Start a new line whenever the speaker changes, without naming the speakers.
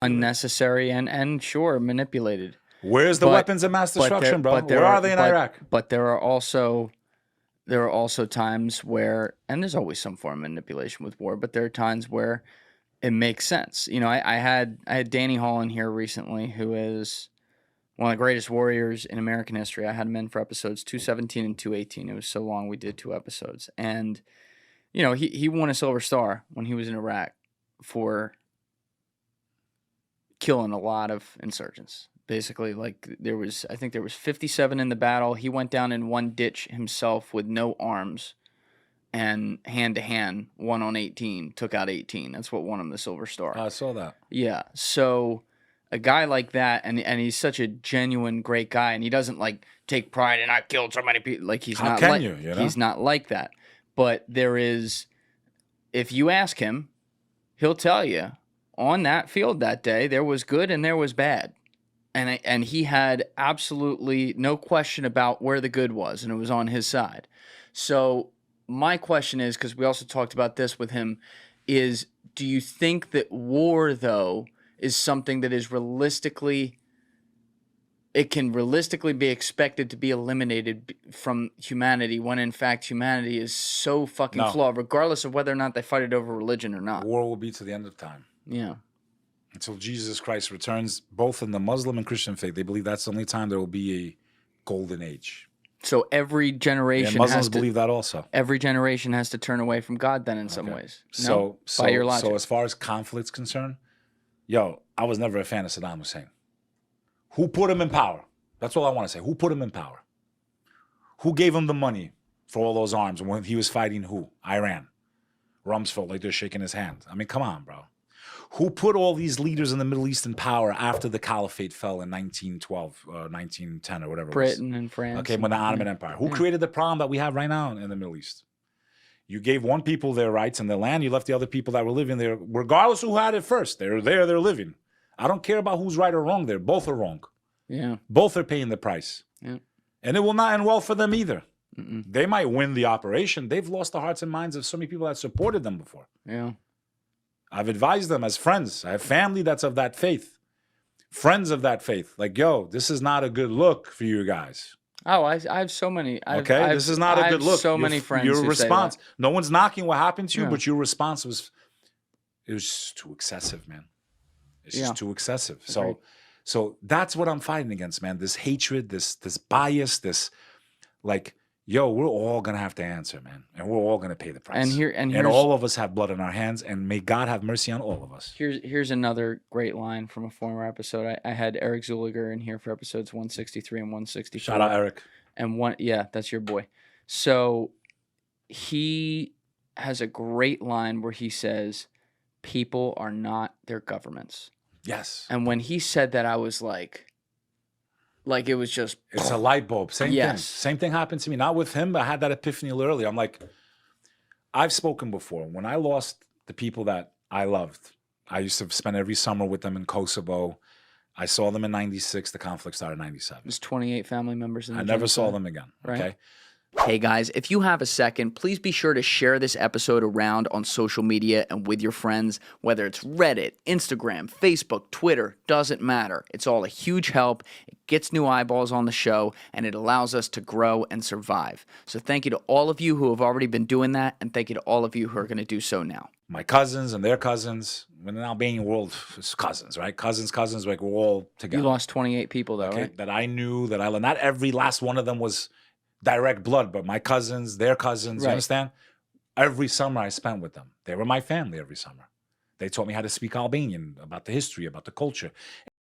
unnecessary and sure manipulated.
Where's the weapons of mass destruction, bro? Where are they in Iraq?
But there are also times where, and there's always some form of manipulation with war, but there are times where it makes sense. You know, I had Danny Hall in here recently, who is one of the greatest warriors in American history. I had him in for episodes 217 and 218. It was so long we did 2 episodes. And, you know, he won a Silver Star when he was in Iraq for killing a lot of insurgents. Basically, like I think there was 57 in the battle. He went down in one ditch himself with no arms, and hand to hand, 1 on 18, took out 18. That's what won him the Silver Star.
I saw that.
Yeah. So a guy like that, and he's such a genuine great guy, and he doesn't like take pride in I killed so many people. Like he's not like
you know?
He's not like that. But there is, if you ask him, he'll tell you on that field that day there was good and there was bad. And he had absolutely no question about where the good was, and it was on his side. So my question is, because we also talked about this with him, is do you think that war, though, is something that is it can realistically be expected to be eliminated from humanity when, in fact, humanity is so fucking flawed, regardless of whether or not they fight it over religion or not?
War will be to the end of time.
Yeah.
Until Jesus Christ returns, both in the Muslim and Christian faith, they believe that's the only time there will be a golden age.
So every generation,
Muslims believe that also.
Every generation has to turn away from God then in some ways.
So
by your logic.
So as far as conflict's concerned, I was never a fan of Saddam Hussein. Who put him in power? That's all I want to say. Who put him in power? Who gave him the money for all those arms when he was fighting who? Iran. Rumsfeld, like they're shaking his hand. I mean, come on, bro. Who put all these leaders in the Middle East in power after the caliphate fell in 1912, 1910, or whatever it was?
Britain and France.
Okay, when the Ottoman Empire. Who created the problem that we have right now in the Middle East? You gave one people their rights and their land. You left the other people that were living there, regardless of who had it first. They're there, they're living. I don't care about who's right or wrong there. Both are wrong.
Yeah.
Both are paying the price.
Yeah.
And it will not end well for them either. They might win the operation. They've lost the hearts and minds of so many people that supported them before.
Yeah.
I've advised them as friends. I have family that's of that faith. Friends of that faith. Like, this is not a good look for you guys.
Oh, I have so many.
This is not a good look.
So many friends.
Your
who
response.
Say that.
No one's knocking what happened to you, but your response was just too excessive, man. It's just too excessive. So that's what I'm fighting against, man. This hatred, this bias, this like, we're all gonna have to answer, man, and we're all gonna pay the price. And all of us have blood on our hands, and may God have mercy on all of us.
Here's another great line from a former episode. I had Eric Zuliger in here for episodes 163 and 164.
Shout out Eric.
And that's your boy. So he has a great line where he says, "People are not their governments."
Yes.
And when he said that, I was like it was just...
It's a light bulb. Same thing. Same thing happened to me. Not with him, but I had that epiphany a little earlier. I'm like, I've spoken before. When I lost the people that I loved, I used to spend every summer with them in Kosovo. I saw them in 96. The conflict started in 97.
There's 28 family members in the
I never saw them again.
Right.
Okay.
Hey guys, if you have a second, please be sure to share this episode around on social media and with your friends, whether it's Reddit, Instagram, Facebook, Twitter, doesn't matter. It's all a huge help. It gets new eyeballs on the show, and it allows us to grow and survive. So thank you to all of you who have already been doing that, and thank you to all of you who are going to do so now.
My cousins and their cousins, in an Albanian world, it's cousins, right? Cousins, like we're all together.
You lost 28 people though, right?
That I knew, that I loved. Not every last one of them was direct blood, but my cousins, their cousins, you understand? Every summer I spent with them. They were my family every summer. They taught me how to speak Albanian, about the history, about the culture.